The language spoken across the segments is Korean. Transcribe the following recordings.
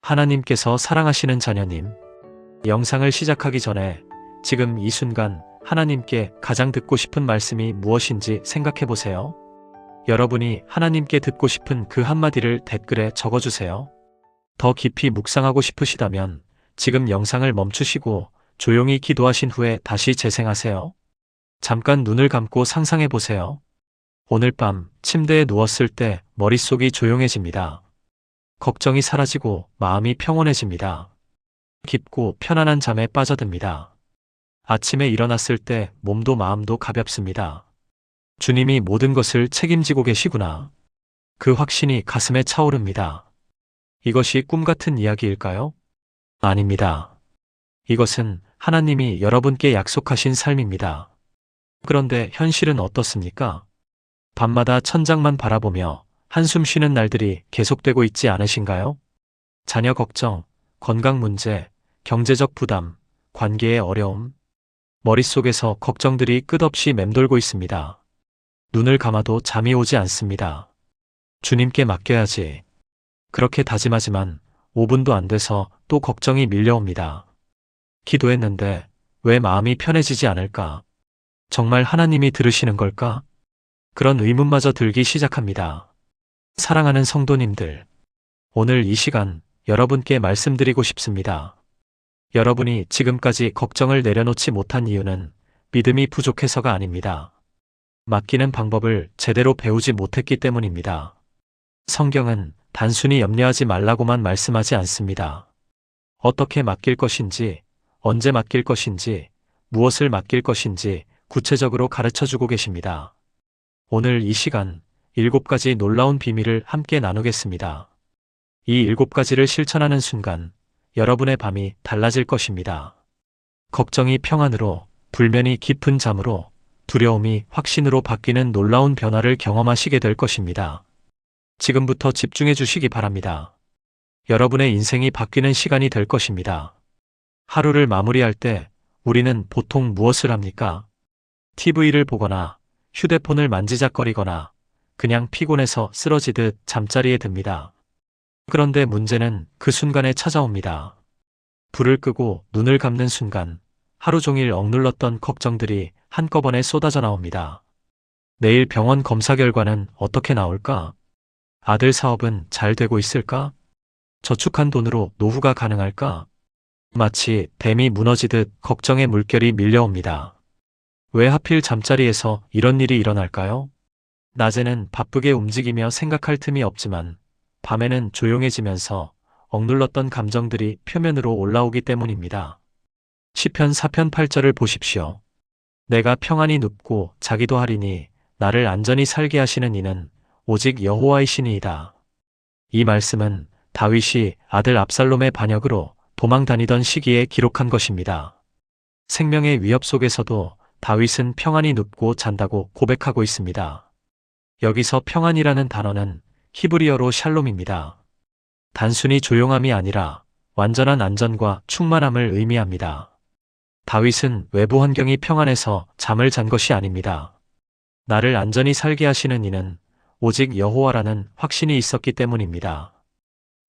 하나님께서 사랑하시는 자녀님, 영상을 시작하기 전에 지금 이 순간 하나님께 가장 듣고 싶은 말씀이 무엇인지 생각해 보세요. 여러분이 하나님께 듣고 싶은 그 한마디를 댓글에 적어주세요. 더 깊이 묵상하고 싶으시다면 지금 영상을 멈추시고 조용히 기도하신 후에 다시 재생하세요. 잠깐 눈을 감고 상상해 보세요. 오늘 밤 침대에 누웠을 때 머릿속이 조용해집니다. 걱정이 사라지고 마음이 평온해집니다. 깊고 편안한 잠에 빠져듭니다. 아침에 일어났을 때 몸도 마음도 가볍습니다. 주님이 모든 것을 책임지고 계시구나. 그 확신이 가슴에 차오릅니다. 이것이 꿈 같은 이야기일까요? 아닙니다. 이것은 하나님이 여러분께 약속하신 삶입니다. 그런데 현실은 어떻습니까? 밤마다 천장만 바라보며 한숨 쉬는 날들이 계속되고 있지 않으신가요? 자녀 걱정, 건강 문제, 경제적 부담, 관계의 어려움, 머릿속에서 걱정들이 끝없이 맴돌고 있습니다. 눈을 감아도 잠이 오지 않습니다. 주님께 맡겨야지. 그렇게 다짐하지만 5분도 안 돼서 또 걱정이 밀려옵니다. 기도했는데 왜 마음이 편해지지 않을까? 정말 하나님이 들으시는 걸까? 그런 의문마저 들기 시작합니다. 사랑하는 성도님들, 오늘 이 시간 여러분께 말씀드리고 싶습니다. 여러분이 지금까지 걱정을 내려놓지 못한 이유는 믿음이 부족해서가 아닙니다. 맡기는 방법을 제대로 배우지 못했기 때문입니다. 성경은 단순히 염려하지 말라고만 말씀하지 않습니다. 어떻게 맡길 것인지, 언제 맡길 것인지, 무엇을 맡길 것인지 구체적으로 가르쳐주고 계십니다. 오늘 이 시간 7가지 놀라운 비밀을 함께 나누겠습니다. 이 7가지를 실천하는 순간 여러분의 밤이 달라질 것입니다. 걱정이 평안으로, 불면이 깊은 잠으로, 두려움이 확신으로 바뀌는 놀라운 변화를 경험하시게 될 것입니다. 지금부터 집중해 주시기 바랍니다. 여러분의 인생이 바뀌는 시간이 될 것입니다. 하루를 마무리할 때 우리는 보통 무엇을 합니까? TV를 보거나 휴대폰을 만지작거리거나 그냥 피곤해서 쓰러지듯 잠자리에 듭니다. 그런데 문제는 그 순간에 찾아옵니다. 불을 끄고 눈을 감는 순간 하루 종일 억눌렀던 걱정들이 한꺼번에 쏟아져 나옵니다. 내일 병원 검사 결과는 어떻게 나올까? 아들 사업은 잘 되고 있을까? 저축한 돈으로 노후가 가능할까? 마치 댐이 무너지듯 걱정의 물결이 밀려옵니다. 왜 하필 잠자리에서 이런 일이 일어날까요? 낮에는 바쁘게 움직이며 생각할 틈이 없지만 밤에는 조용해지면서 억눌렀던 감정들이 표면으로 올라오기 때문입니다. 시편 4편 8절을 보십시오. 내가 평안히 눕고 자기도 하리니 나를 안전히 살게 하시는 이는 오직 여호와이시니이다. 이 말씀은 다윗이 아들 압살롬의 반역으로 도망 다니던 시기에 기록한 것입니다. 생명의 위협 속에서도 다윗은 평안히 눕고 잔다고 고백하고 있습니다. 여기서 평안이라는 단어는 히브리어로 샬롬입니다. 단순히 조용함이 아니라 완전한 안전과 충만함을 의미합니다. 다윗은 외부 환경이 평안해서 잠을 잔 것이 아닙니다. 나를 안전히 살게 하시는 이는 오직 여호와라는 확신이 있었기 때문입니다.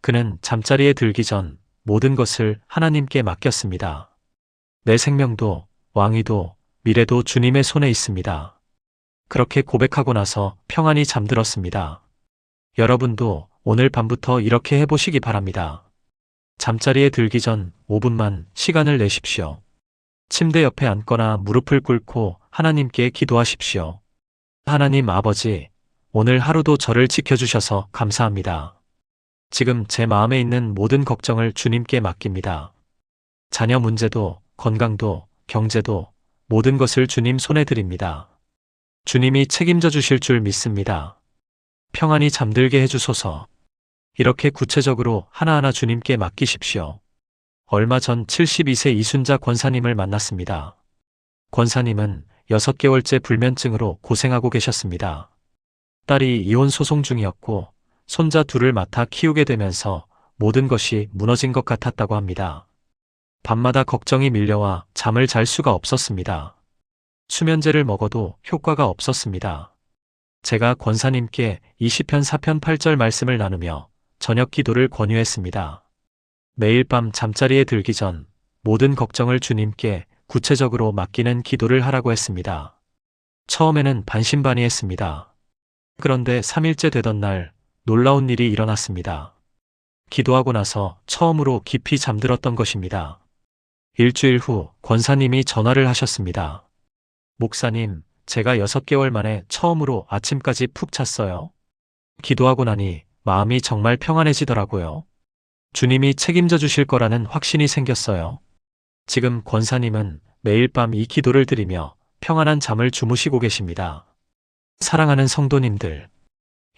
그는 잠자리에 들기 전 모든 것을 하나님께 맡겼습니다. 내 생명도, 왕위도, 미래도 주님의 손에 있습니다. 그렇게 고백하고 나서 평안히 잠들었습니다. 여러분도 오늘 밤부터 이렇게 해보시기 바랍니다. 잠자리에 들기 전 5분만 시간을 내십시오. 침대 옆에 앉거나 무릎을 꿇고 하나님께 기도하십시오. 하나님 아버지, 오늘 하루도 저를 지켜주셔서 감사합니다. 지금 제 마음에 있는 모든 걱정을 주님께 맡깁니다. 자녀 문제도, 건강도, 경제도, 모든 것을 주님 손에 드립니다. 주님이 책임져 주실 줄 믿습니다. 평안히 잠들게 해주소서. 이렇게 구체적으로 하나하나 주님께 맡기십시오. 얼마 전 72세 이순자 권사님을 만났습니다. 권사님은 6개월째 불면증으로 고생하고 계셨습니다. 딸이 이혼 소송 중이었고 손자 둘을 맡아 키우게 되면서 모든 것이 무너진 것 같았다고 합니다. 밤마다 걱정이 밀려와 잠을 잘 수가 없었습니다. 수면제를 먹어도 효과가 없었습니다. 제가 권사님께 이 시편 4편 8절 말씀을 나누며 저녁 기도를 권유했습니다. 매일 밤 잠자리에 들기 전 모든 걱정을 주님께 구체적으로 맡기는 기도를 하라고 했습니다. 처음에는 반신반의했습니다. 그런데 3일째 되던 날 놀라운 일이 일어났습니다. 기도하고 나서 처음으로 깊이 잠들었던 것입니다. 일주일 후 권사님이 전화를 하셨습니다. 목사님, 제가 6개월 만에 처음으로 아침까지 푹 잤어요. 기도하고 나니 마음이 정말 평안해지더라고요. 주님이 책임져 주실 거라는 확신이 생겼어요. 지금 권사님은 매일 밤 이 기도를 드리며 평안한 잠을 주무시고 계십니다. 사랑하는 성도님들,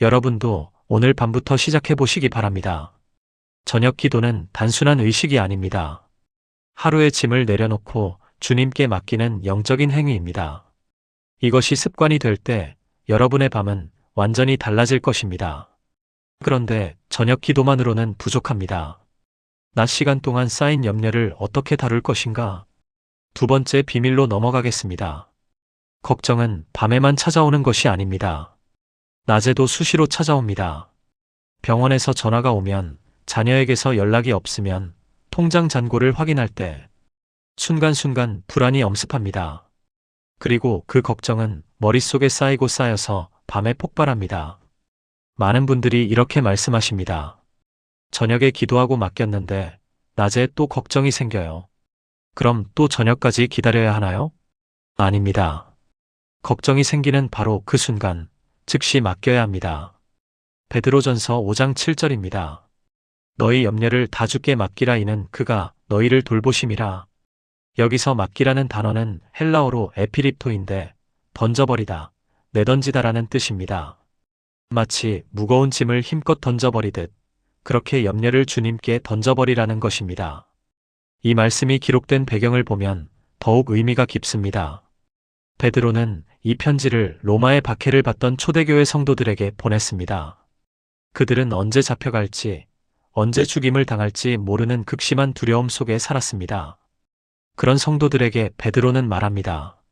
여러분도 오늘 밤부터 시작해 보시기 바랍니다. 저녁 기도는 단순한 의식이 아닙니다. 하루의 짐을 내려놓고 주님께 맡기는 영적인 행위입니다. 이것이 습관이 될 때 여러분의 밤은 완전히 달라질 것입니다. 그런데 저녁 기도만으로는 부족합니다. 낮 시간 동안 쌓인 염려를 어떻게 다룰 것인가? 두 번째 비밀로 넘어가겠습니다. 걱정은 밤에만 찾아오는 것이 아닙니다. 낮에도 수시로 찾아옵니다. 병원에서 전화가 오면, 자녀에게서 연락이 없으면, 통장 잔고를 확인할 때 순간순간 불안이 엄습합니다. 그리고 그 걱정은 머릿속에 쌓이고 쌓여서 밤에 폭발합니다. 많은 분들이 이렇게 말씀하십니다. 저녁에 기도하고 맡겼는데 낮에 또 걱정이 생겨요. 그럼 또 저녁까지 기다려야 하나요? 아닙니다. 걱정이 생기는 바로 그 순간 즉시 맡겨야 합니다. 베드로전서 5장 7절입니다. 너희 염려를 다 주께 맡기라 이는 그가 너희를 돌보심이라. 여기서 맡기라는 단어는 헬라어로 에피립토인데 던져버리다, 내던지다라는 뜻입니다. 마치 무거운 짐을 힘껏 던져버리듯 그렇게 염려를 주님께 던져버리라는 것입니다. 이 말씀이 기록된 배경을 보면 더욱 의미가 깊습니다. 베드로는 이 편지를 로마의 박해를 받던 초대교회 성도들에게 보냈습니다. 그들은 언제 잡혀갈지, 언제 죽임을 당할지 모르는 극심한 두려움 속에 살았습니다. 그런 성도들에게 베드로는 말합니다.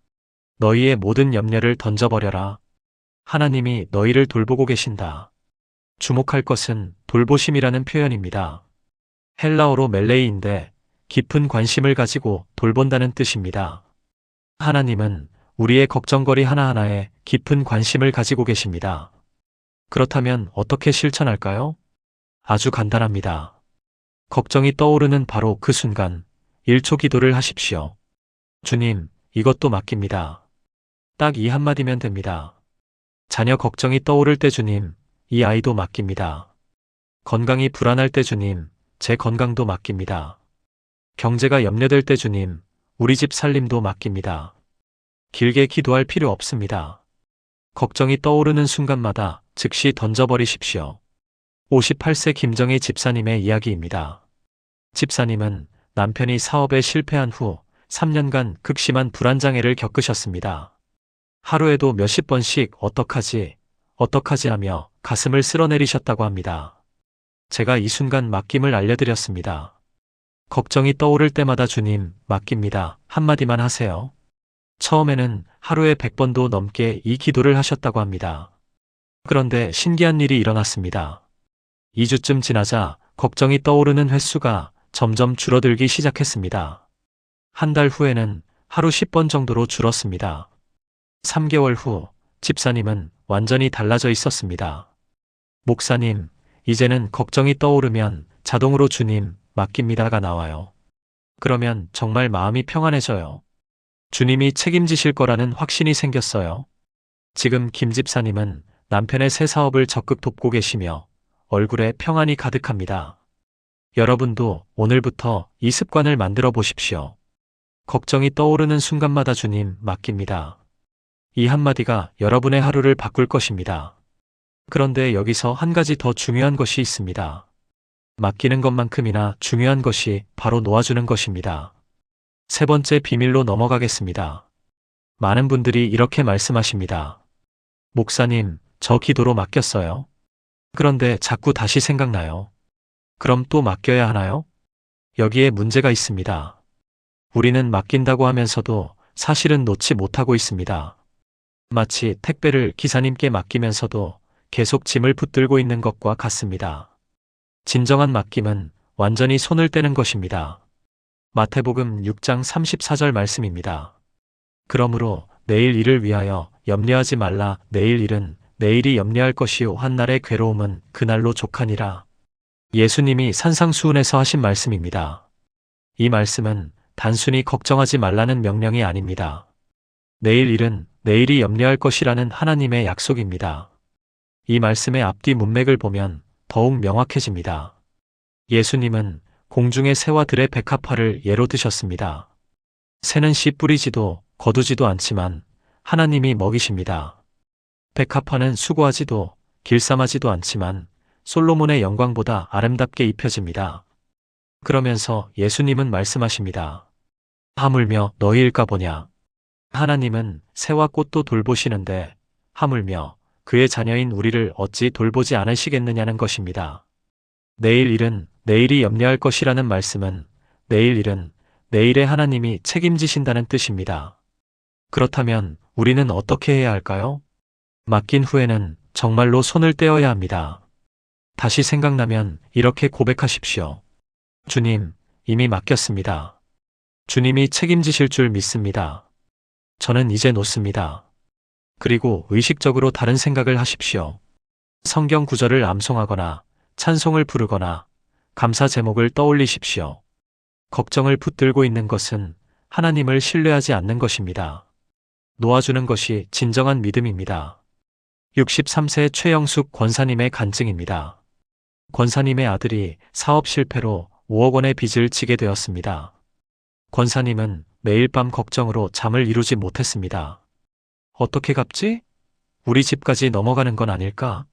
너희의 모든 염려를 던져버려라. 하나님이 너희를 돌보고 계신다. 주목할 것은 돌보심이라는 표현입니다. 헬라어로 멜레이인데 깊은 관심을 가지고 돌본다는 뜻입니다. 하나님은 우리의 걱정거리 하나하나에 깊은 관심을 가지고 계십니다. 그렇다면 어떻게 실천할까요? 아주 간단합니다. 걱정이 떠오르는 바로 그 순간 1초 기도를 하십시오. 주님, 이것도 맡깁니다. 딱 이 한마디면 됩니다. 자녀 걱정이 떠오를 때 주님, 이 아이도 맡깁니다. 건강이 불안할 때 주님, 제 건강도 맡깁니다. 경제가 염려될 때 주님, 우리 집 살림도 맡깁니다. 길게 기도할 필요 없습니다. 걱정이 떠오르는 순간마다 즉시 던져버리십시오. 58세 김정희 집사님의 이야기입니다. 집사님은 남편이 사업에 실패한 후 3년간 극심한 불안장애를 겪으셨습니다. 하루에도 몇십 번씩 어떡하지 하며 가슴을 쓸어내리셨다고 합니다. 제가 이 순간 맡김을 알려드렸습니다. 걱정이 떠오를 때마다 주님, 맡깁니다. 한마디만 하세요. 처음에는 하루에 100번도 넘게 이 기도를 하셨다고 합니다. 그런데 신기한 일이 일어났습니다. 2주쯤 지나자 걱정이 떠오르는 횟수가 점점 줄어들기 시작했습니다. 한 달 후에는 하루 10번 정도로 줄었습니다. 3개월 후 집사님은 완전히 달라져 있었습니다. 목사님, 이제는 걱정이 떠오르면 자동으로 주님, 맡깁니다가 나와요. 그러면 정말 마음이 평안해져요. 주님이 책임지실 거라는 확신이 생겼어요. 지금 김 집사님은 남편의 새 사업을 적극 돕고 계시며 얼굴에 평안이 가득합니다. 여러분도 오늘부터 이 습관을 만들어 보십시오. 걱정이 떠오르는 순간마다 주님, 맡깁니다. 이 한마디가 여러분의 하루를 바꿀 것입니다. 그런데 여기서 한 가지 더 중요한 것이 있습니다. 맡기는 것만큼이나 중요한 것이 바로 놓아주는 것입니다. 세 번째 비밀로 넘어가겠습니다. 많은 분들이 이렇게 말씀하십니다. 목사님, 저 기도로 맡겼어요. 그런데 자꾸 다시 생각나요. 그럼 또 맡겨야 하나요? 여기에 문제가 있습니다. 우리는 맡긴다고 하면서도 사실은 놓지 못하고 있습니다. 마치 택배를 기사님께 맡기면서도 계속 짐을 붙들고 있는 것과 같습니다. 진정한 맡김은 완전히 손을 떼는 것입니다. 마태복음 6장 34절 말씀입니다. 그러므로 내일 일을 위하여 염려하지 말라. 내일 일은 내일이 염려할 것이요 한날의 괴로움은 그날로 족하니라. 예수님이 산상수훈에서 하신 말씀입니다. 이 말씀은 단순히 걱정하지 말라는 명령이 아닙니다. 내일 일은 내일이 염려할 것이라는 하나님의 약속입니다. 이 말씀의 앞뒤 문맥을 보면 더욱 명확해집니다. 예수님은 공중의 새와 들의 백합화를 예로 드셨습니다. 새는 씨 뿌리지도 거두지도 않지만 하나님이 먹이십니다. 백합화는 수고하지도 길쌈하지도 않지만 솔로몬의 영광보다 아름답게 입혀집니다. 그러면서 예수님은 말씀하십니다. 하물며 너희일까 보냐. 하나님은 새와 꽃도 돌보시는데 하물며 그의 자녀인 우리를 어찌 돌보지 않으시겠느냐는 것입니다. 내일 일은 내일이 염려할 것이라는 말씀은 내일 일은 내일의 하나님이 책임지신다는 뜻입니다. 그렇다면 우리는 어떻게 해야 할까요? 맡긴 후에는 정말로 손을 떼어야 합니다. 다시 생각나면 이렇게 고백하십시오. 주님, 이미 맡겼습니다. 주님이 책임지실 줄 믿습니다. 저는 이제 놓습니다. 그리고 의식적으로 다른 생각을 하십시오. 성경 구절을 암송하거나 찬송을 부르거나 감사 제목을 떠올리십시오. 걱정을 붙들고 있는 것은 하나님을 신뢰하지 않는 것입니다. 놓아주는 것이 진정한 믿음입니다. 63세 최영숙 권사님의 간증입니다. 권사님의 아들이 사업 실패로 5억 원의 빚을 지게 되었습니다. 권사님은 매일 밤 걱정으로 잠을 이루지 못했습니다. 어떻게 갚지? 우리 집까지 넘어가는 건 아닐까?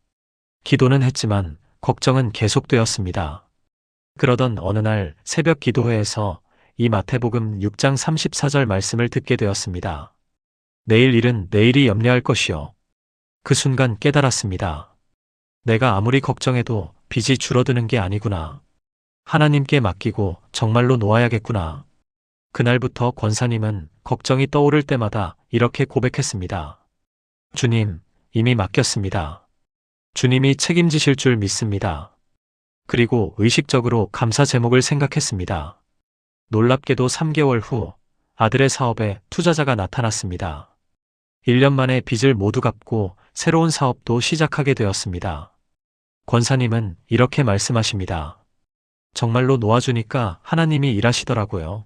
기도는 했지만 걱정은 계속되었습니다. 그러던 어느 날 새벽 기도회에서 이 마태복음 6장 34절 말씀을 듣게 되었습니다. 내일 일은 내일이 염려할 것이요. 그 순간 깨달았습니다. 내가 아무리 걱정해도 빚이 줄어드는 게 아니구나. 하나님께 맡기고 정말로 놓아야겠구나. 그날부터 권사님은 걱정이 떠오를 때마다 이렇게 고백했습니다. 주님, 이미 맡겼습니다. 주님이 책임지실 줄 믿습니다. 그리고 의식적으로 감사 제목을 생각했습니다. 놀랍게도 3개월 후 아들의 사업에 투자자가 나타났습니다. 1년 만에 빚을 모두 갚고 새로운 사업도 시작하게 되었습니다. 권사님은 이렇게 말씀하십니다. 정말로 놓아주니까 하나님이 일하시더라고요.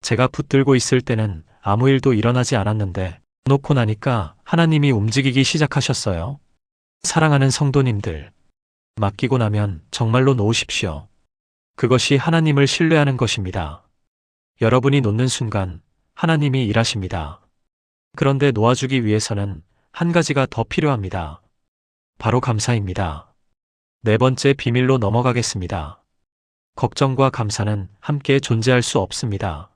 제가 붙들고 있을 때는 아무 일도 일어나지 않았는데 놓고 나니까 하나님이 움직이기 시작하셨어요. 사랑하는 성도님들, 맡기고 나면 정말로 놓으십시오. 그것이 하나님을 신뢰하는 것입니다. 여러분이 놓는 순간 하나님이 일하십니다. 그런데 놓아주기 위해서는 한 가지가 더 필요합니다. 바로 감사입니다. 네 번째 비밀로 넘어가겠습니다. 걱정과 감사는 함께 존재할 수 없습니다.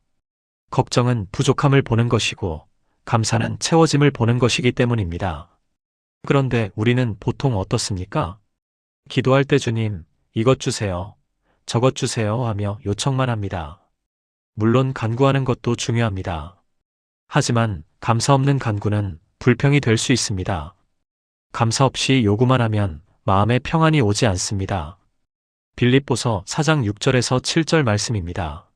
걱정은 부족함을 보는 것이고 감사는 채워짐을 보는 것이기 때문입니다. 그런데 우리는 보통 어떻습니까? 기도할 때 주님, 이것 주세요, 저것 주세요 하며 요청만 합니다. 물론 간구하는 것도 중요합니다. 하지만 감사 없는 간구는 불평이 될 수 있습니다. 감사 없이 요구만 하면 마음에 평안이 오지 않습니다. 빌립보서 4장 6절에서 7절 말씀입니다.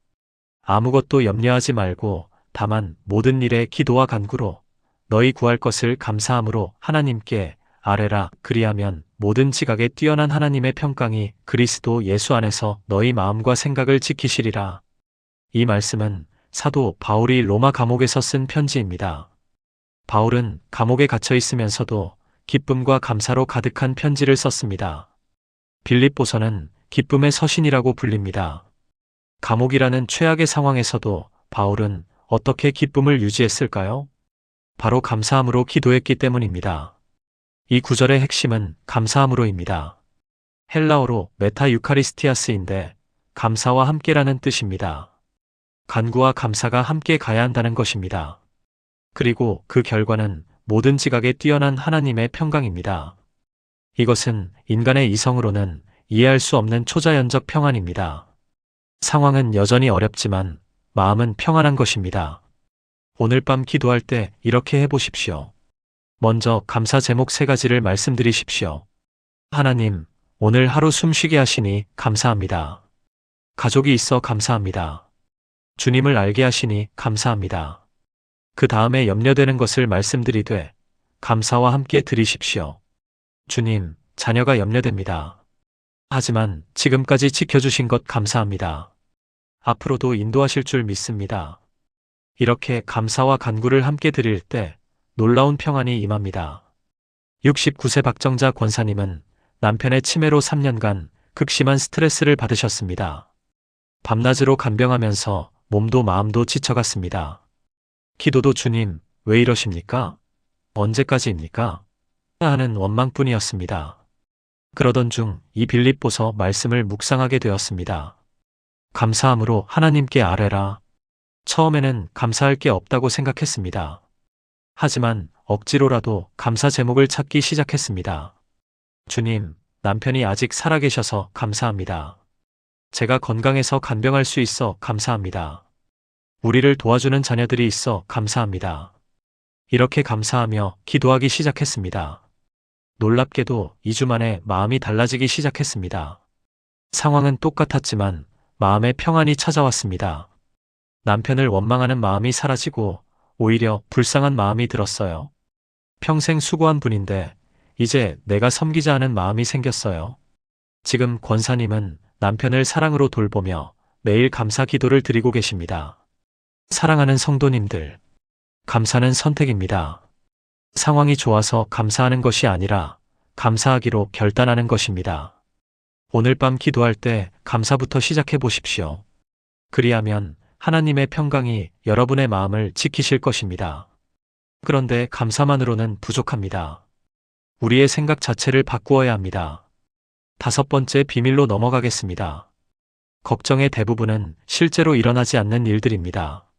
아무것도 염려하지 말고 다만 모든 일에 기도와 간구로 너희 구할 것을 감사함으로 하나님께 아뢰라. 그리하면 모든 지각에 뛰어난 하나님의 평강이 그리스도 예수 안에서 너희 마음과 생각을 지키시리라. 이 말씀은 사도 바울이 로마 감옥에서 쓴 편지입니다. 바울은 감옥에 갇혀 있으면서도 기쁨과 감사로 가득한 편지를 썼습니다. 빌립보서는 기쁨의 서신이라고 불립니다. 감옥이라는 최악의 상황에서도 바울은 어떻게 기쁨을 유지했을까요? 바로 감사함으로 기도했기 때문입니다. 이 구절의 핵심은 감사함으로입니다. 헬라어로 메타 유카리스티아스인데 감사와 함께라는 뜻입니다. 간구와 감사가 함께 가야 한다는 것입니다. 그리고 그 결과는 모든 지각에 뛰어난 하나님의 평강입니다. 이것은 인간의 이성으로는 이해할 수 없는 초자연적 평안입니다. 상황은 여전히 어렵지만 마음은 평안한 것입니다. 오늘 밤 기도할 때 이렇게 해보십시오. 먼저 감사 제목 3가지를 말씀드리십시오. 하나님, 오늘 하루 숨쉬게 하시니 감사합니다. 가족이 있어 감사합니다. 주님을 알게 하시니 감사합니다. 그 다음에 염려되는 것을 말씀드리되 감사와 함께 드리십시오. 주님, 자녀가 염려됩니다. 하지만 지금까지 지켜주신 것 감사합니다. 앞으로도 인도하실 줄 믿습니다. 이렇게 감사와 간구를 함께 드릴 때 놀라운 평안이 임합니다. 69세 박정자 권사님은 남편의 치매로 3년간 극심한 스트레스를 받으셨습니다. 밤낮으로 간병하면서 몸도 마음도 지쳐갔습니다. 기도도 주님, 왜 이러십니까? 언제까지입니까? 하는 원망뿐이었습니다. 그러던 중 이 빌립보서 말씀을 묵상하게 되었습니다. 감사함으로 하나님께 아뢰라. 처음에는 감사할 게 없다고 생각했습니다. 하지만 억지로라도 감사 제목을 찾기 시작했습니다. 주님, 남편이 아직 살아계셔서 감사합니다. 제가 건강해서 간병할 수 있어 감사합니다. 우리를 도와주는 자녀들이 있어 감사합니다. 이렇게 감사하며 기도하기 시작했습니다. 놀랍게도 2주 만에 마음이 달라지기 시작했습니다. 상황은 똑같았지만 마음의 평안이 찾아왔습니다. 남편을 원망하는 마음이 사라지고 오히려 불쌍한 마음이 들었어요. 평생 수고한 분인데 이제 내가 섬기자 하는 마음이 생겼어요. 지금 권사님은 남편을 사랑으로 돌보며 매일 감사 기도를 드리고 계십니다. 사랑하는 성도님들, 감사는 선택입니다. 상황이 좋아서 감사하는 것이 아니라 감사하기로 결단하는 것입니다. 오늘 밤 기도할 때 감사부터 시작해 보십시오. 그리하면 하나님의 평강이 여러분의 마음을 지키실 것입니다. 그런데 감사만으로는 부족합니다. 우리의 생각 자체를 바꾸어야 합니다. 5번째 비밀로 넘어가겠습니다. 걱정의 대부분은 실제로 일어나지 않는 일들입니다.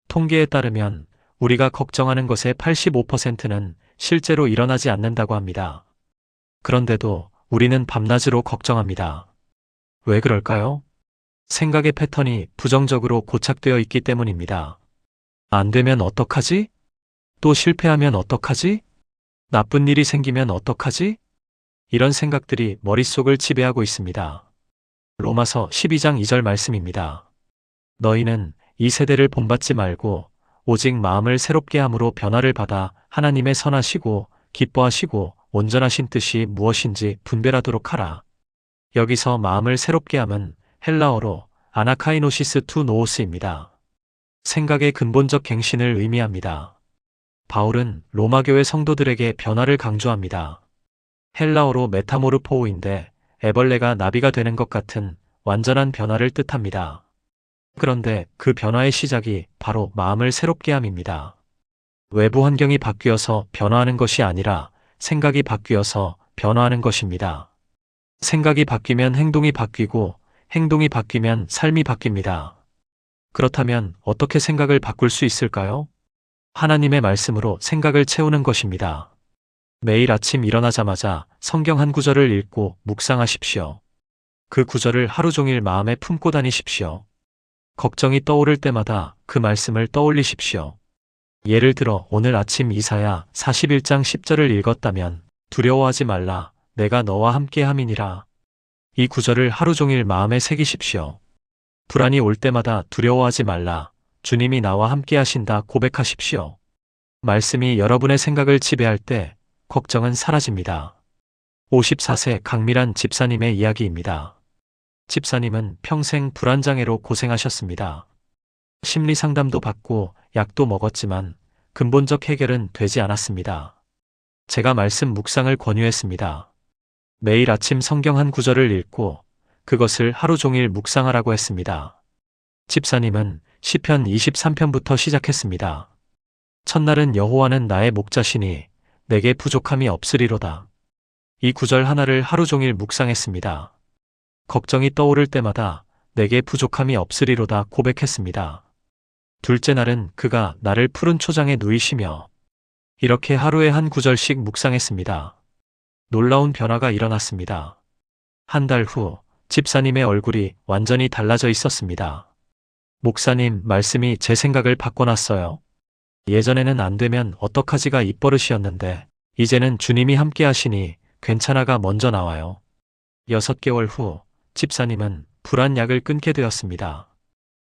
통계에 따르면 우리가 걱정하는 것의 85%는 실제로 일어나지 않는다고 합니다. 그런데도 우리는 밤낮으로 걱정합니다. 왜 그럴까요? 생각의 패턴이 부정적으로 고착되어 있기 때문입니다. 안 되면 어떡하지? 또 실패하면 어떡하지? 나쁜 일이 생기면 어떡하지? 이런 생각들이 머릿속을 지배하고 있습니다. 로마서 12장 2절 말씀입니다. 너희는 이 세대를 본받지 말고 오직 마음을 새롭게 함으로 변화를 받아 하나님의 선하시고 기뻐하시고 온전하신 뜻이 무엇인지 분별하도록 하라. 여기서 마음을 새롭게 함은 헬라어로 아나카이노시스 투 노오스입니다. 생각의 근본적 갱신을 의미합니다. 바울은 로마교회 성도들에게 변화를 강조합니다. 헬라어로 메타모르포우인데 애벌레가 나비가 되는 것 같은 완전한 변화를 뜻합니다. 그런데 그 변화의 시작이 바로 마음을 새롭게 함입니다. 외부 환경이 바뀌어서 변화하는 것이 아니라 생각이 바뀌어서 변화하는 것입니다. 생각이 바뀌면 행동이 바뀌고 행동이 바뀌면 삶이 바뀝니다. 그렇다면 어떻게 생각을 바꿀 수 있을까요? 하나님의 말씀으로 생각을 채우는 것입니다. 매일 아침 일어나자마자 성경 한 구절을 읽고 묵상하십시오. 그 구절을 하루 종일 마음에 품고 다니십시오. 걱정이 떠오를 때마다 그 말씀을 떠올리십시오. 예를 들어 오늘 아침 이사야 41장 10절을 읽었다면 두려워하지 말라 내가 너와 함께 함이니라. 이 구절을 하루 종일 마음에 새기십시오. 불안이 올 때마다 두려워하지 말라 주님이 나와 함께 하신다 고백하십시오. 말씀이 여러분의 생각을 지배할 때 걱정은 사라집니다. 54세 강미란 집사님의 이야기입니다. 집사님은 평생 불안장애로 고생하셨습니다. 심리 상담도 받고 약도 먹었지만 근본적 해결은 되지 않았습니다. 제가 말씀 묵상을 권유했습니다. 매일 아침 성경 한 구절을 읽고 그것을 하루 종일 묵상하라고 했습니다. 집사님은 시편 23편부터 시작했습니다. 첫날은 여호와는 나의 목자시니 내게 부족함이 없으리로다. 이 구절 하나를 하루 종일 묵상했습니다. 걱정이 떠오를 때마다 내게 부족함이 없으리로다 고백했습니다. 둘째 날은 그가 나를 푸른 초장에 누이시며 이렇게 하루에 한 구절씩 묵상했습니다. 놀라운 변화가 일어났습니다. 한 달 후 집사님의 얼굴이 완전히 달라져 있었습니다. 목사님, 말씀이 제 생각을 바꿔놨어요. 예전에는 안 되면 어떡하지가 입버릇이었는데 이제는 주님이 함께 하시니 괜찮아가 먼저 나와요. 6개월 후 집사님은 불안 약을 끊게 되었습니다.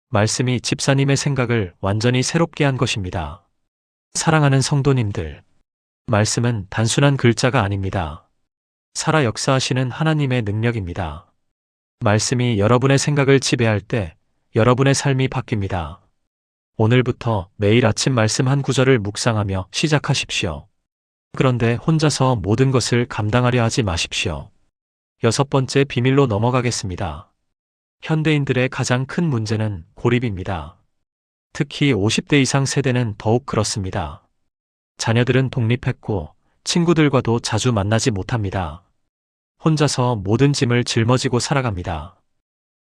말씀이 집사님의 생각을 완전히 새롭게 한 것입니다. 사랑하는 성도님들, 말씀은 단순한 글자가 아닙니다. 살아 역사하시는 하나님의 능력입니다. 말씀이 여러분의 생각을 지배할 때 여러분의 삶이 바뀝니다. 오늘부터 매일 아침 말씀 한 구절을 묵상하며 시작하십시오. 그런데 혼자서 모든 것을 감당하려 하지 마십시오. 6번째 비밀로 넘어가겠습니다. 현대인들의 가장 큰 문제는 고립입니다. 특히 50대 이상 세대는 더욱 그렇습니다. 자녀들은 독립했고 친구들과도 자주 만나지 못합니다. 혼자서 모든 짐을 짊어지고 살아갑니다.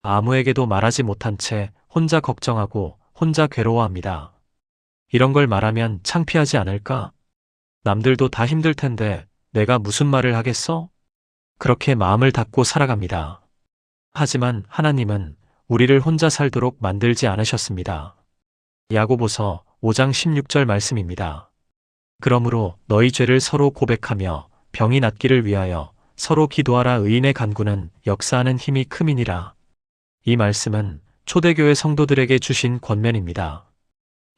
아무에게도 말하지 못한 채 혼자 걱정하고 혼자 괴로워합니다. 이런 걸 말하면 창피하지 않을까? 남들도 다 힘들 텐데 내가 무슨 말을 하겠어? 그렇게 마음을 닫고 살아갑니다. 하지만 하나님은 우리를 혼자 살도록 만들지 않으셨습니다. 야고보서 5장 16절 말씀입니다. 그러므로 너희 죄를 서로 고백하며 병이 낫기를 위하여 서로 기도하라. 의인의 간구는 역사하는 힘이 큼이니라. 이 말씀은 초대교회 성도들에게 주신 권면입니다.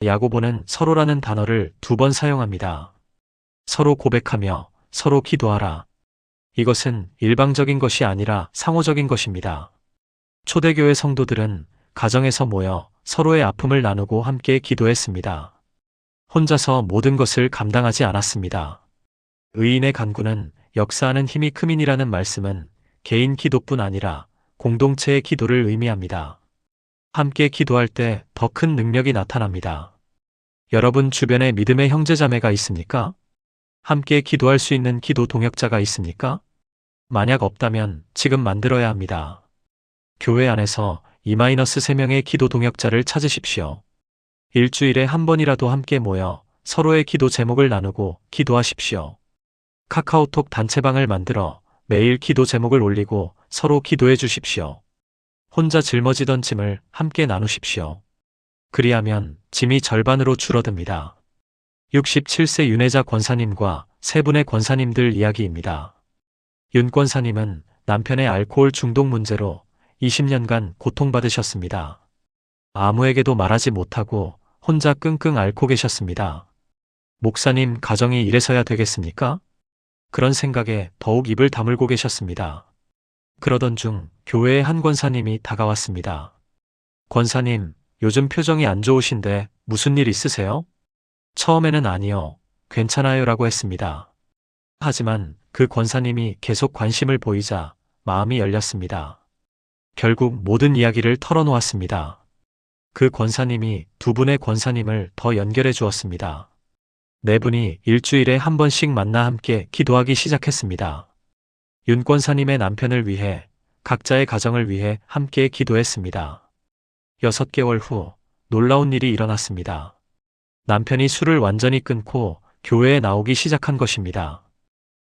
야고보는 서로라는 단어를 2번 사용합니다. 서로 고백하며 서로 기도하라. 이것은 일방적인 것이 아니라 상호적인 것입니다. 초대교회 성도들은 가정에서 모여 서로의 아픔을 나누고 함께 기도했습니다. 혼자서 모든 것을 감당하지 않았습니다. 의인의 간구는 역사하는 힘이 큼이니라는 말씀은 개인 기도뿐 아니라 공동체의 기도를 의미합니다. 함께 기도할 때 더 큰 능력이 나타납니다. 여러분 주변에 믿음의 형제자매가 있습니까? 함께 기도할 수 있는 기도 동역자가 있습니까? 만약 없다면 지금 만들어야 합니다. 교회 안에서 2-3명의 기도 동역자를 찾으십시오. 일주일에 한 번이라도 함께 모여 서로의 기도 제목을 나누고 기도하십시오. 카카오톡 단체방을 만들어 매일 기도 제목을 올리고 서로 기도해 주십시오. 혼자 짊어지던 짐을 함께 나누십시오. 그리하면 짐이 절반으로 줄어듭니다. 67세 윤혜자 권사님과 3분의 권사님들 이야기입니다. 윤 권사님은 남편의 알코올 중독 문제로 20년간 고통받으셨습니다. 아무에게도 말하지 못하고 혼자 끙끙 앓고 계셨습니다. 목사님, 가정이 이래서야 되겠습니까? 그런 생각에 더욱 입을 다물고 계셨습니다. 그러던 중 교회의 한 권사님이 다가왔습니다. 권사님, 요즘 표정이 안 좋으신데 무슨 일 있으세요? 처음에는 아니요, 괜찮아요 라고 했습니다. 하지만 그 권사님이 계속 관심을 보이자 마음이 열렸습니다. 결국 모든 이야기를 털어놓았습니다. 그 권사님이 2분의 권사님을 더 연결해 주었습니다. 4분이 일주일에 한 번씩 만나 함께 기도하기 시작했습니다. 윤 권사님의 남편을 위해, 각자의 가정을 위해 함께 기도했습니다. 6개월 후 놀라운 일이 일어났습니다. 남편이 술을 완전히 끊고 교회에 나오기 시작한 것입니다.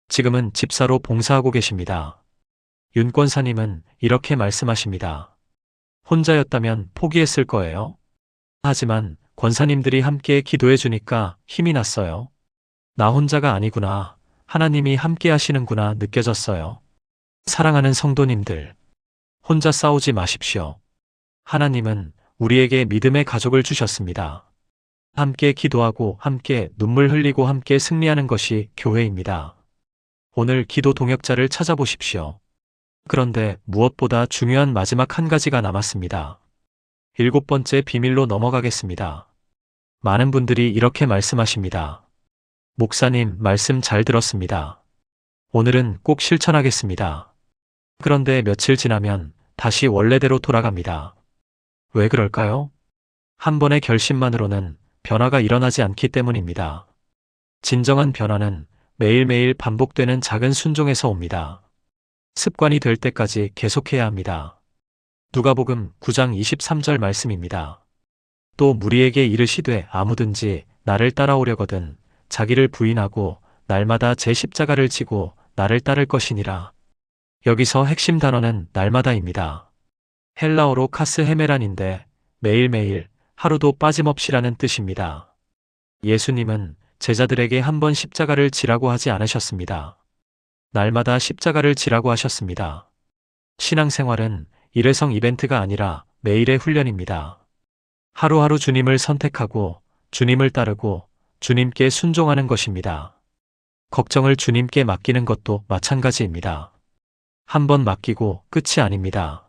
지금은 집사로 봉사하고 계십니다. 윤 권사님은 이렇게 말씀하십니다. 혼자였다면 포기했을 거예요. 하지만 권사님들이 함께 기도해 주니까 힘이 났어요. 나 혼자가 아니구나. 하나님이 함께 하시는구나 느껴졌어요. 사랑하는 성도님들, 혼자 싸우지 마십시오. 하나님은 우리에게 믿음의 가족을 주셨습니다. 함께 기도하고 함께 눈물 흘리고 함께 승리하는 것이 교회입니다. 오늘 기도 동역자를 찾아보십시오. 그런데 무엇보다 중요한 마지막 한 가지가 남았습니다. 7번째 비밀로 넘어가겠습니다. 많은 분들이 이렇게 말씀하십니다. 목사님, 말씀 잘 들었습니다. 오늘은 꼭 실천하겠습니다. 그런데 며칠 지나면 다시 원래대로 돌아갑니다. 왜 그럴까요? 한 번의 결심만으로는 변화가 일어나지 않기 때문입니다. 진정한 변화는 매일매일 반복되는 작은 순종에서 옵니다. 습관이 될 때까지 계속해야 합니다. 누가복음 9장 23절 말씀입니다. 또 무리에게 이르시되 아무든지 나를 따라오려거든 자기를 부인하고 날마다 제 십자가를 지고 나를 따를 것이니라. 여기서 핵심 단어는 날마다입니다. 헬라어로 카스 헤메란인데 매일매일 하루도 빠짐없이라는 뜻입니다. 예수님은 제자들에게 한 번 십자가를 지라고 하지 않으셨습니다. 날마다 십자가를 지라고 하셨습니다. 신앙생활은 일회성 이벤트가 아니라 매일의 훈련입니다. 하루하루 주님을 선택하고 주님을 따르고 주님께 순종하는 것입니다. 걱정을 주님께 맡기는 것도 마찬가지입니다. 한 번 맡기고 끝이 아닙니다.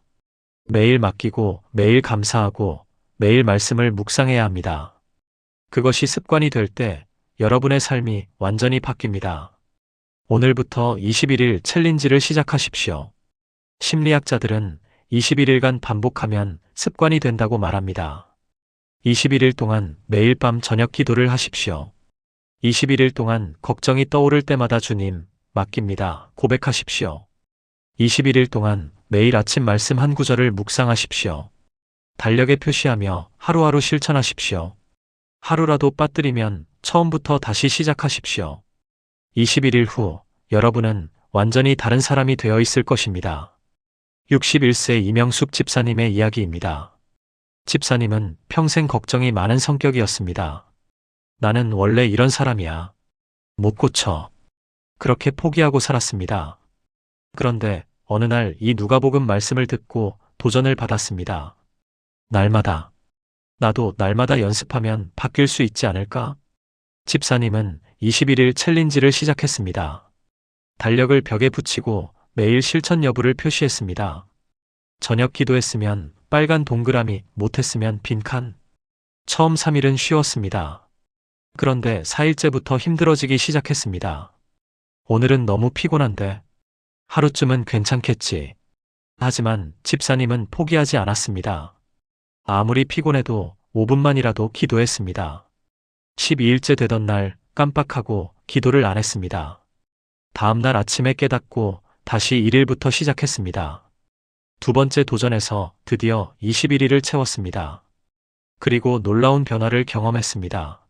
매일 맡기고 매일 감사하고 매일 말씀을 묵상해야 합니다. 그것이 습관이 될 때 여러분의 삶이 완전히 바뀝니다. 오늘부터 21일 챌린지를 시작하십시오. 심리학자들은 21일간 반복하면 습관이 된다고 말합니다. 21일 동안 매일 밤 저녁 기도를 하십시오. 21일 동안 걱정이 떠오를 때마다 주님, 맡깁니다. 고백하십시오. 21일 동안 매일 아침 말씀 한 구절을 묵상하십시오. 달력에 표시하며 하루하루 실천하십시오. 하루라도 빠뜨리면 처음부터 다시 시작하십시오. 21일 후 여러분은 완전히 다른 사람이 되어 있을 것입니다. 61세 이명숙 집사님의 이야기입니다. 집사님은 평생 걱정이 많은 성격이었습니다. 나는 원래 이런 사람이야. 못 고쳐. 그렇게 포기하고 살았습니다. 그런데 어느 날 이 누가복음 말씀을 듣고 도전을 받았습니다. 날마다. 나도 날마다 연습하면 바뀔 수 있지 않을까? 집사님은 21일 챌린지를 시작했습니다. 달력을 벽에 붙이고 매일 실천 여부를 표시했습니다. 저녁 기도했으면 빨간 동그라미, 못했으면 빈칸. 처음 3일은 쉬웠습니다. 그런데 4일째부터 힘들어지기 시작했습니다. 오늘은 너무 피곤한데 하루쯤은 괜찮겠지. 하지만 집사님은 포기하지 않았습니다. 아무리 피곤해도 5분만이라도 기도했습니다. 12일째 되던 날 깜빡하고 기도를 안 했습니다. 다음 날 아침에 깨닫고 다시 1일부터 시작했습니다. 두 번째 도전에서 드디어 21일을 채웠습니다. 그리고 놀라운 변화를 경험했습니다.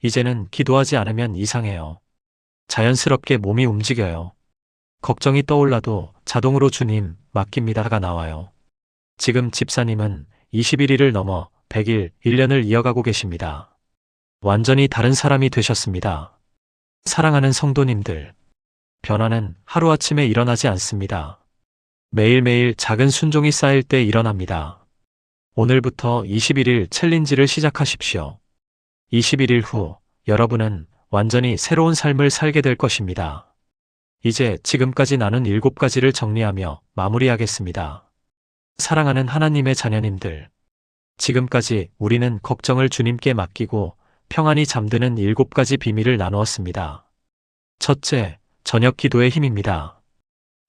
이제는 기도하지 않으면 이상해요. 자연스럽게 몸이 움직여요. 걱정이 떠올라도 자동으로 주님, 맡깁니다가 나와요. 지금 집사님은 21일을 넘어 100일, 1년을 이어가고 계십니다. 완전히 다른 사람이 되셨습니다. 사랑하는 성도님들, 변화는 하루아침에 일어나지 않습니다. 매일매일 작은 순종이 쌓일 때 일어납니다. 오늘부터 21일 챌린지를 시작하십시오. 21일 후 여러분은 완전히 새로운 삶을 살게 될 것입니다. 이제 지금까지 나눈 7가지를 정리하며 마무리하겠습니다. 사랑하는 하나님의 자녀님들, 지금까지 우리는 걱정을 주님께 맡기고 평안히 잠드는 7가지 비밀을 나누었습니다. 첫째, 저녁 기도의 힘입니다.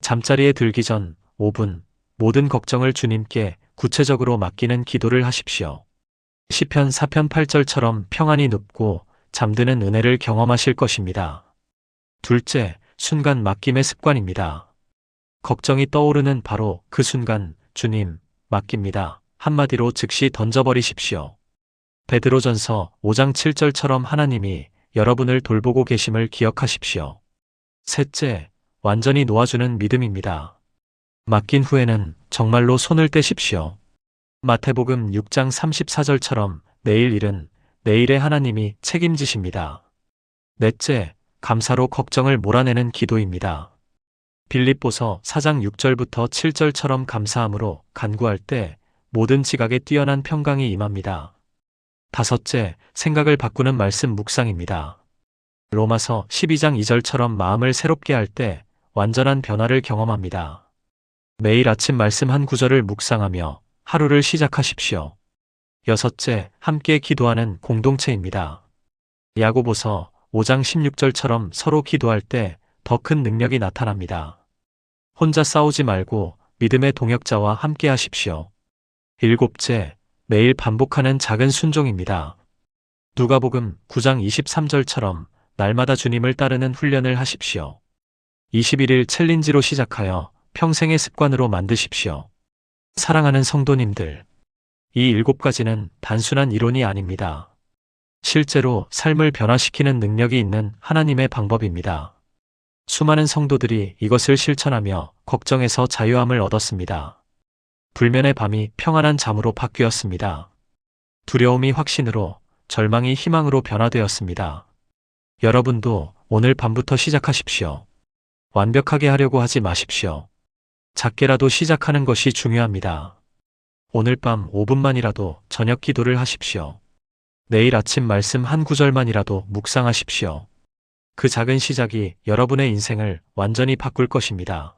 잠자리에 들기 전 5분 모든 걱정을 주님께 구체적으로 맡기는 기도를 하십시오. 시편 4편 8절처럼 평안히 눕고 잠드는 은혜를 경험하실 것입니다. 둘째, 순간 맡김의 습관입니다. 걱정이 떠오르는 바로 그 순간 주님, 맡깁니다. 한마디로 즉시 던져버리십시오. 베드로전서 5장 7절처럼 하나님이 여러분을 돌보고 계심을 기억하십시오. 셋째, 완전히 놓아주는 믿음입니다. 맡긴 후에는 정말로 손을 떼십시오. 마태복음 6장 34절처럼 내일 일은 내일의 하나님이 책임지십니다. 넷째, 감사로 걱정을 몰아내는 기도입니다. 빌립보서 4장 6절부터 7절처럼 감사함으로 간구할 때 모든 지각에 뛰어난 평강이 임합니다. 다섯째, 생각을 바꾸는 말씀 묵상입니다. 로마서 12장 2절처럼 마음을 새롭게 할 때 완전한 변화를 경험합니다. 매일 아침 말씀 한 구절을 묵상하며 하루를 시작하십시오. 여섯째, 함께 기도하는 공동체입니다. 야고보서 5장 16절처럼 서로 기도할 때 더 큰 능력이 나타납니다. 혼자 싸우지 말고 믿음의 동역자와 함께 하십시오. 일곱째, 매일 반복하는 작은 순종입니다. 누가복음 9장 23절처럼 날마다 주님을 따르는 훈련을 하십시오. 21일 챌린지로 시작하여 평생의 습관으로 만드십시오. 사랑하는 성도님들, 이 7가지는 단순한 이론이 아닙니다. 실제로 삶을 변화시키는 능력이 있는 하나님의 방법입니다. 수많은 성도들이 이것을 실천하며 걱정에서 자유함을 얻었습니다. 불면의 밤이 평안한 잠으로 바뀌었습니다. 두려움이 확신으로, 절망이 희망으로 변화되었습니다. 여러분도 오늘 밤부터 시작하십시오. 완벽하게 하려고 하지 마십시오. 작게라도 시작하는 것이 중요합니다. 오늘 밤 5분만이라도 저녁 기도를 하십시오. 내일 아침 말씀 한 구절만이라도 묵상하십시오. 그 작은 시작이 여러분의 인생을 완전히 바꿀 것입니다.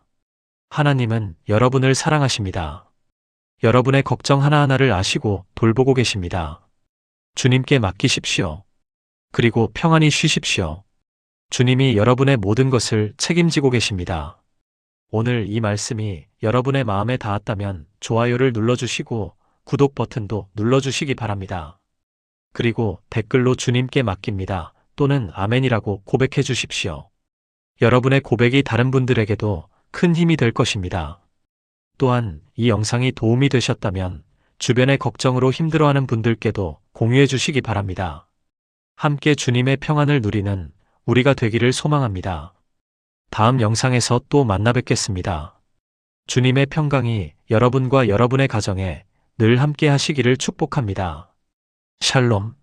하나님은 여러분을 사랑하십니다. 여러분의 걱정 하나하나를 아시고 돌보고 계십니다. 주님께 맡기십시오. 그리고 평안히 쉬십시오. 주님이 여러분의 모든 것을 책임지고 계십니다. 오늘 이 말씀이 여러분의 마음에 닿았다면 좋아요를 눌러주시고 구독 버튼도 눌러주시기 바랍니다. 그리고 댓글로 주님께 맡깁니다 또는 아멘이라고 고백해 주십시오. 여러분의 고백이 다른 분들에게도 큰 힘이 될 것입니다. 또한 이 영상이 도움이 되셨다면 주변의 걱정으로 힘들어하는 분들께도 공유해 주시기 바랍니다. 함께 주님의 평안을 누리는 우리가 되기를 소망합니다. 다음 영상에서 또 만나 뵙겠습니다. 주님의 평강이 여러분과 여러분의 가정에 늘 함께 하시기를 축복합니다. 샬롬.